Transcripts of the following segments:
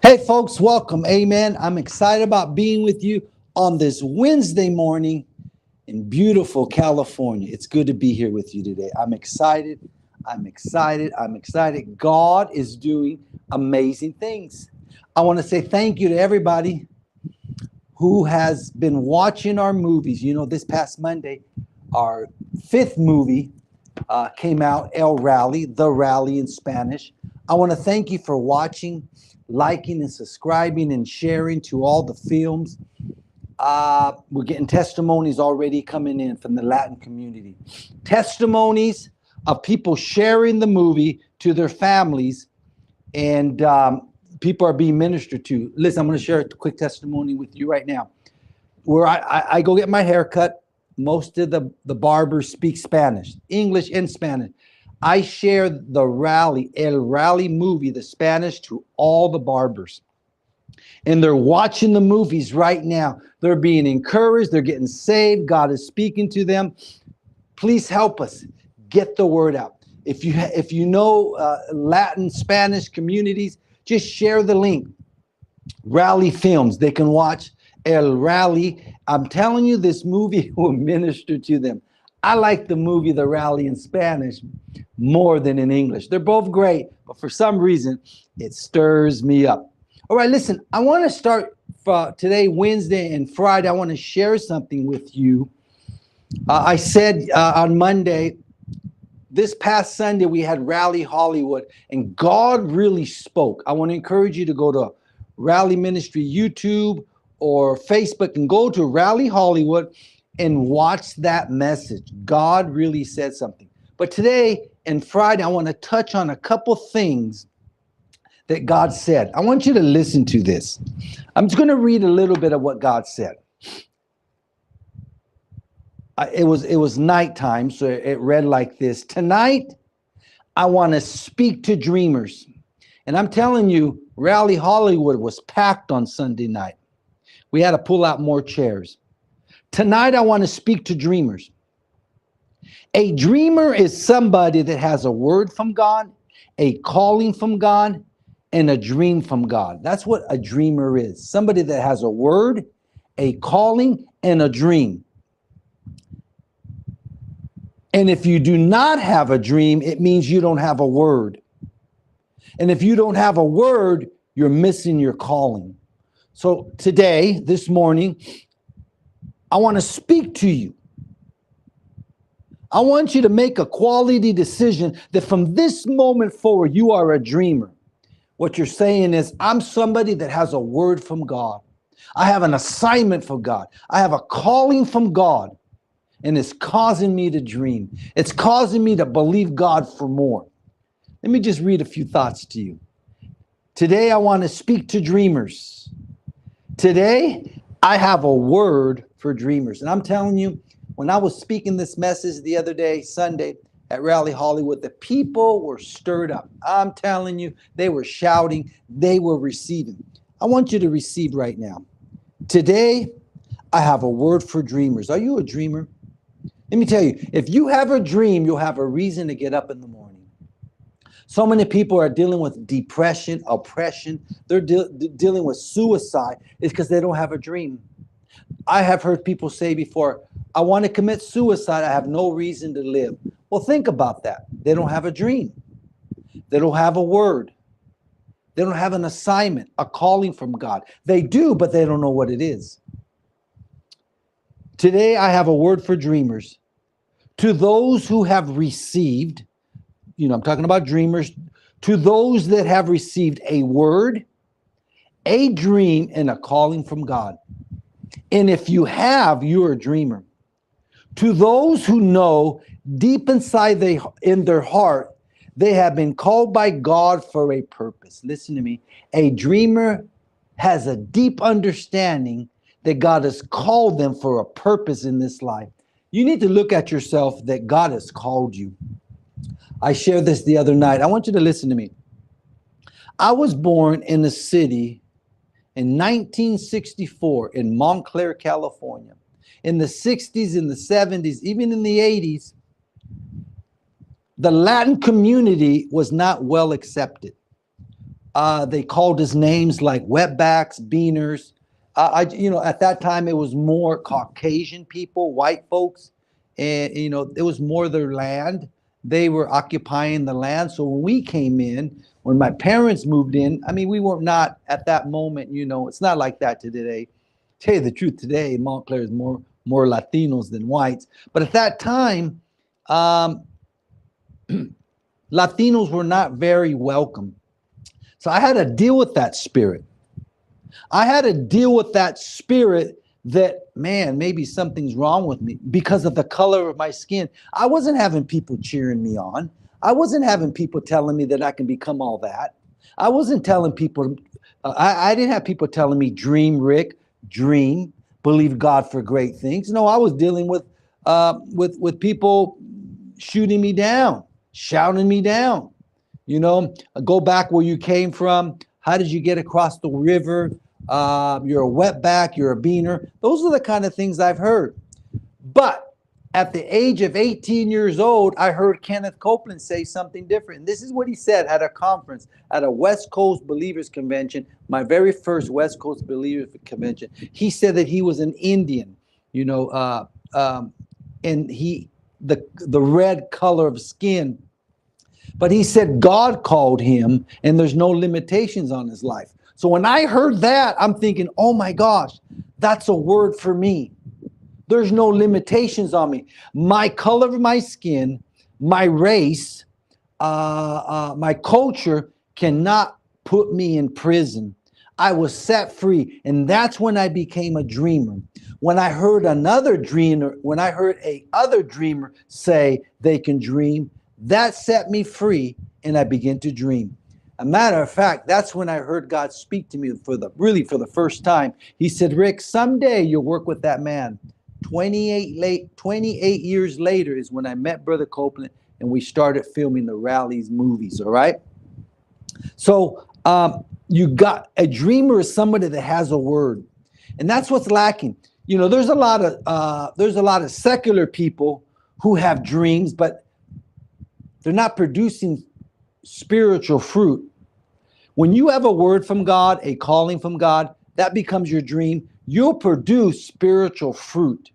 Hey, folks, welcome. Amen. I'm excited about being with you on this Wednesday morning in beautiful California. It's good to be here with you today. I'm excited. I'm excited. I'm excited. God is doing amazing things. I want to say thank you to everybody who has been watching our movies. You know, this past Monday, our fifth movie came out, El Rally, The Rally in Spanish. I want to thank you for watching, liking, and subscribing and sharing to all the films. We're getting testimonies already coming in from the Latin community. Testimonies of people sharing the movie to their families, and people are being ministered to. Listen, I'm going to share a quick testimony with you right now. Where I go get my hair cut, most of the barbers speak Spanish, English and Spanish. I share the Rally, El Rally movie, the Spanish, to all the barbers. And they're watching the movies right now. They're being encouraged. They're getting saved. God is speaking to them. Please help us get the word out. If you know Latin, Spanish communities, just share the link. Rally Films, they can watch El Rally. I'm telling you, this movie will minister to them. I like the movie The Rally in Spanish more than in English. They're both great, but for some reason, it stirs me up. All right, listen, I want to start today, Wednesday and Friday. I want to share something with you. I said on Monday, this past Sunday, we had Rally Hollywood, and God really spoke. I want to encourage you to go to Rally Ministry YouTube or Facebook and go to Rally Hollywood and watch that message. God really said something. But today and Friday, I want to touch on a couple things that God said. I want you to listen to this. I'm just going to read a little bit of what God said. It was nighttime, so it read like this. Tonight, I want to speak to dreamers. And I'm telling you, Rally Hollywood was packed on Sunday night. We had to pull out more chairs. Tonight, I want to speak to dreamers. A dreamer is somebody that has a word from God, a calling from God, and a dream from God. That's what a dreamer is. Somebody that has a word, a calling, and a dream. And if you do not have a dream, it means you don't have a word. And if you don't have a word, you're missing your calling. So today, this morning, I want to speak to you. I want you to make a quality decision that from this moment forward, you are a dreamer. What you're saying is, I'm somebody that has a word from God. I have an assignment for God. I have a calling from God. And it's causing me to dream. It's causing me to believe God for more. Let me just read a few thoughts to you. Today, I want to speak to dreamers. Today, I have a word for dreamers. And I'm telling you, when I was speaking this message the other day, Sunday, at Rally Hollywood, the people were stirred up. I'm telling you, they were shouting, they were receiving. I want you to receive right now. Today, I have a word for dreamers. Are you a dreamer? Let me tell you, if you have a dream, you'll have a reason to get up in the morning. So many people are dealing with depression, oppression. They're dealing with suicide. It's because they don't have a dream. I have heard people say before, I want to commit suicide. I have no reason to live. Well, think about that. They don't have a dream. They don't have a word. They don't have an assignment, a calling from God. They do, but they don't know what it is. Today, I have a word for dreamers. To those who have received, I'm talking about dreamers, to those that have received a word, a dream, and a calling from God. And if you have, you're a dreamer. To those who know deep inside in their heart, they have been called by God for a purpose. Listen to me. A dreamer has a deep understanding that God has called them for a purpose in this life. You need to look at yourself that God has called you. I shared this the other night. I want you to listen to me. I was born in a city in 1964 in Montclair, California. In the 60s, in the 70s, even in the 80s, the Latin community was not well accepted. They called us names like wetbacks, beaners. At that time it was more Caucasian people, white folks, and it was more their land. They were occupying the land. So when we came in, when my parents moved in, I mean, we were not at that moment. It's not like that today. Tell you the truth, today Montclair is more Latinos than whites. But at that time, um, Latinos were not very welcome. So I had to deal with that spirit. I had to deal with that spirit that, man, maybe something's wrong with me because of the color of my skin. I wasn't having people cheering me on. I wasn't having people telling me that I can become all that. I wasn't telling people, I didn't have people telling me, dream, Rick, dream, believe God for great things. No, I was dealing with people shooting me down, shouting me down. Go back where you came from. How did you get across the river? You're a wetback, you're a beaner. Those are the kind of things I've heard. But at the age of 18 years old, I heard Kenneth Copeland say something different. And this is what he said at a conference, at a West Coast Believers Convention, my very first West Coast Believers Convention. He said that he was an Indian, and the red color of skin. But he said God called him and there's no limitations on his life. So when I heard that, I'm thinking, oh my gosh, that's a word for me. There's no limitations on me. My color of my skin, my race, my culture cannot put me in prison. I was set free. And that's when I became a dreamer. When I heard another dreamer, when I heard a other dreamer say they can dream, that set me free and I began to dream. A matter of fact, that's when I heard God speak to me for the first time. He said, Rick, someday you'll work with that man. 28 years later is when I met Brother Copeland and we started filming the Rallies movies, all right? So you got a dreamer is somebody that has a word. And that's what's lacking. There's a lot of secular people who have dreams, but they're not producing spiritual fruit. When you have a word from God, a calling from God, that becomes your dream. You'll produce spiritual fruit,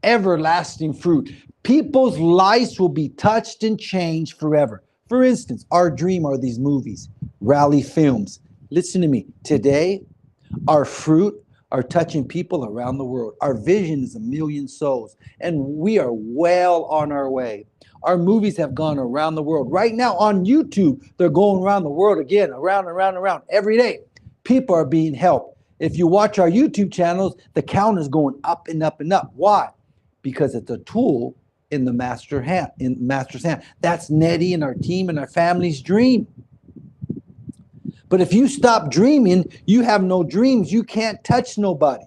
everlasting fruit. People's lives will be touched and changed forever. For instance, our dream are these movies, Rally Films. Listen to me. Today, our fruit are touching people around the world. Our vision is 1 million souls, and we are well on our way. Our movies have gone around the world. Right now on YouTube, they're going around the world again, around, every day. People are being helped. If you watch our YouTube channels, the count is going up and up and up. Why? Because it's a tool in the master's hand. That's Nettie and our team and our family's dream. But if you stop dreaming, you have no dreams. You can't touch nobody.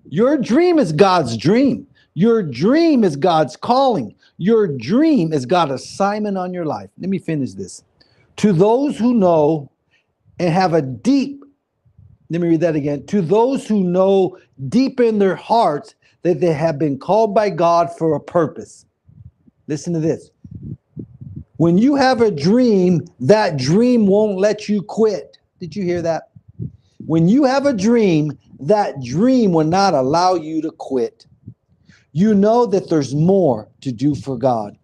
Your dream is God's dream. Your dream is God's calling. Your dream is God's assignment on your life. Let me finish this. To those who know and have a deep, let me read that again. To those who know deep in their hearts that they have been called by God for a purpose. Listen to this. When you have a dream, that dream won't let you quit. Did you hear that? When you have a dream, that dream will not allow you to quit. You know that there's more to do for God.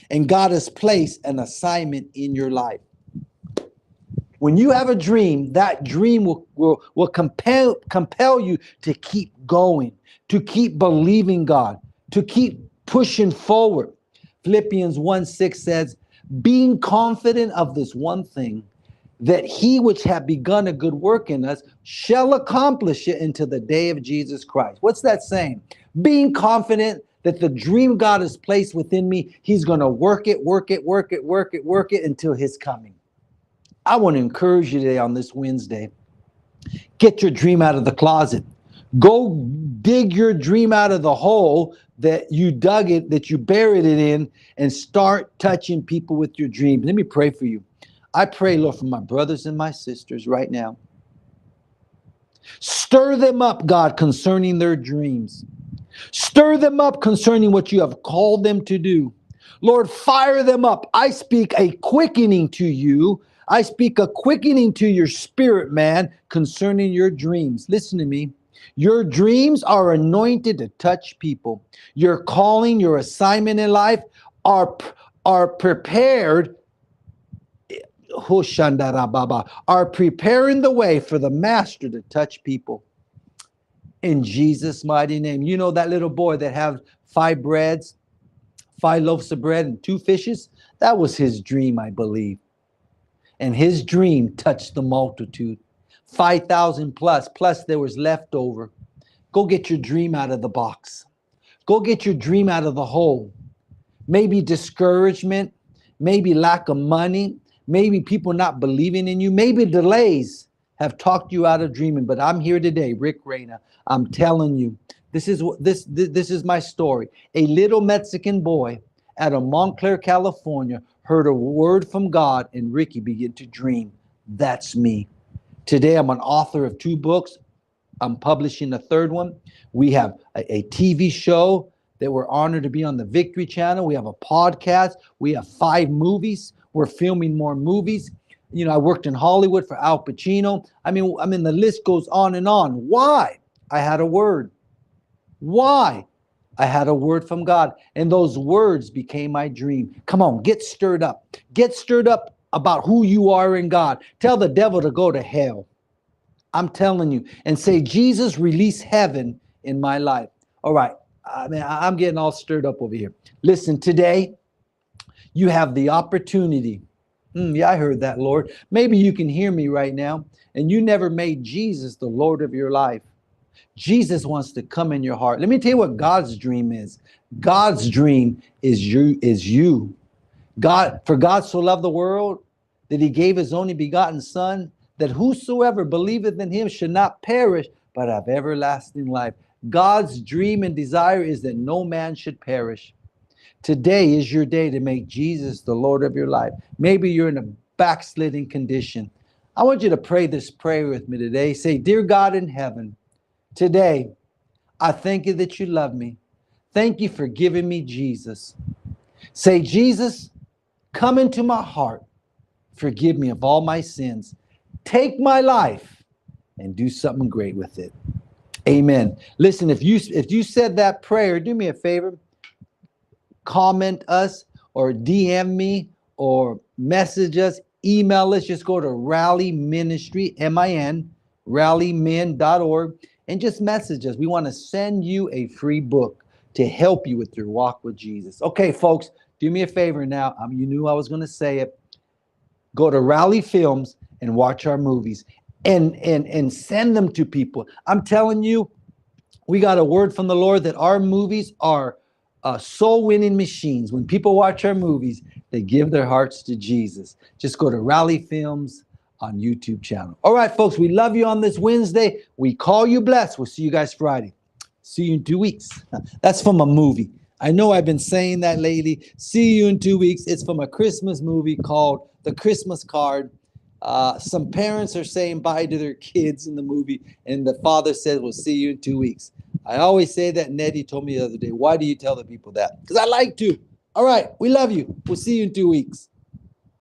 And God has placed an assignment in your life. When you have a dream, that dream will compel you to keep going, to keep believing God, to keep pushing forward. Philippians 1:6 says, being confident of this one thing, that he which hath begun a good work in us shall accomplish it until the day of Jesus Christ. What's that saying? Being confident that the dream God has placed within me, he's going to work it until his coming. I want to encourage you today on this Wednesday. Get your dream out of the closet. Go dig your dream out of the hole that you dug it, that you buried it in, and start touching people with your dreams. Let me pray for you. I pray, Lord, for my brothers and my sisters right now. Stir them up, God, concerning their dreams. Stir them up concerning what you have called them to do. Lord, fire them up. I speak a quickening to you. I speak a quickening to your spirit, man, concerning your dreams. Listen to me. Your dreams are anointed to touch people. Your calling, your assignment in life are prepared, are preparing the way for the master to touch people. In Jesus' mighty name. You know that little boy that had 5 breads, 5 loaves of bread, and 2 fishes? That was his dream, I believe. And his dream touched the multitude. 5,000 plus there was leftover. Go get your dream out of the box. Go get your dream out of the hole. Maybe discouragement, maybe lack of money, maybe people not believing in you, maybe delays have talked you out of dreaming. But I'm here today, Rick Reyna. I'm telling you, this is my story. A little Mexican boy out of Montclair, California, heard a word from God, and Ricky began to dream. That's me. Today, I'm an author of 2 books. I'm publishing a 3rd one. We have a TV show that we're honored to be on the Victory Channel. We have a podcast. We have 5 movies. We're filming more movies. You know, I worked in Hollywood for Al Pacino. I mean, the list goes on and on. Why? I had a word. Why? I had a word from God, and those words became my dream. Come on, get stirred up. Get stirred up about who you are in God. Tell the devil to go to hell. I'm telling you. And say, Jesus, release heaven in my life. All right. I'm getting all stirred up over here. Listen, today you have the opportunity. Yeah, I heard that, Lord. Maybe you can hear me right now, and you never made Jesus the Lord of your life. Jesus wants to come in your heart. Let me tell you what God's dream is. God's dream is you. For God so loved the world that he gave his only begotten Son, that whosoever believeth in him should not perish, but have everlasting life. God's dream and desire is that no man should perish. Today is your day to make Jesus the Lord of your life. Maybe you're in a backsliding condition. I want you to pray this prayer with me today. Say, dear God in heaven, today, I thank you that you love me. Thank you for giving me Jesus. Say, Jesus, come into my heart. Forgive me of all my sins. Take my life and do something great with it. Amen. Listen, if you said that prayer, do me a favor. Comment us or DM me or message us, email us. Just go to Rally Ministry, M-I-N, rallymen.org, and just message us. We want to send you a free book to help you with your walk with Jesus. Okay, folks, do me a favor now. You knew I was going to say it. Go to Rally Films and watch our movies and send them to people. I'm telling you, we got a word from the Lord that our movies are soul-winning machines. When people watch our movies, they give their hearts to Jesus. Just go to Rally Films on YouTube channel. All right, folks, we love you on this Wednesday. We call you blessed. We'll see you guys Friday. See you in 2 weeks. That's from a movie. I know I've been saying that lately. See you in 2 weeks. It's from a Christmas movie called The Christmas Card. Some parents are saying bye to their kids in the movie, and the father says, we'll see you in 2 weeks. I always say that. Nettie told me the other day, why do you tell the people that? Because I like to. All right, we love you. We'll see you in 2 weeks.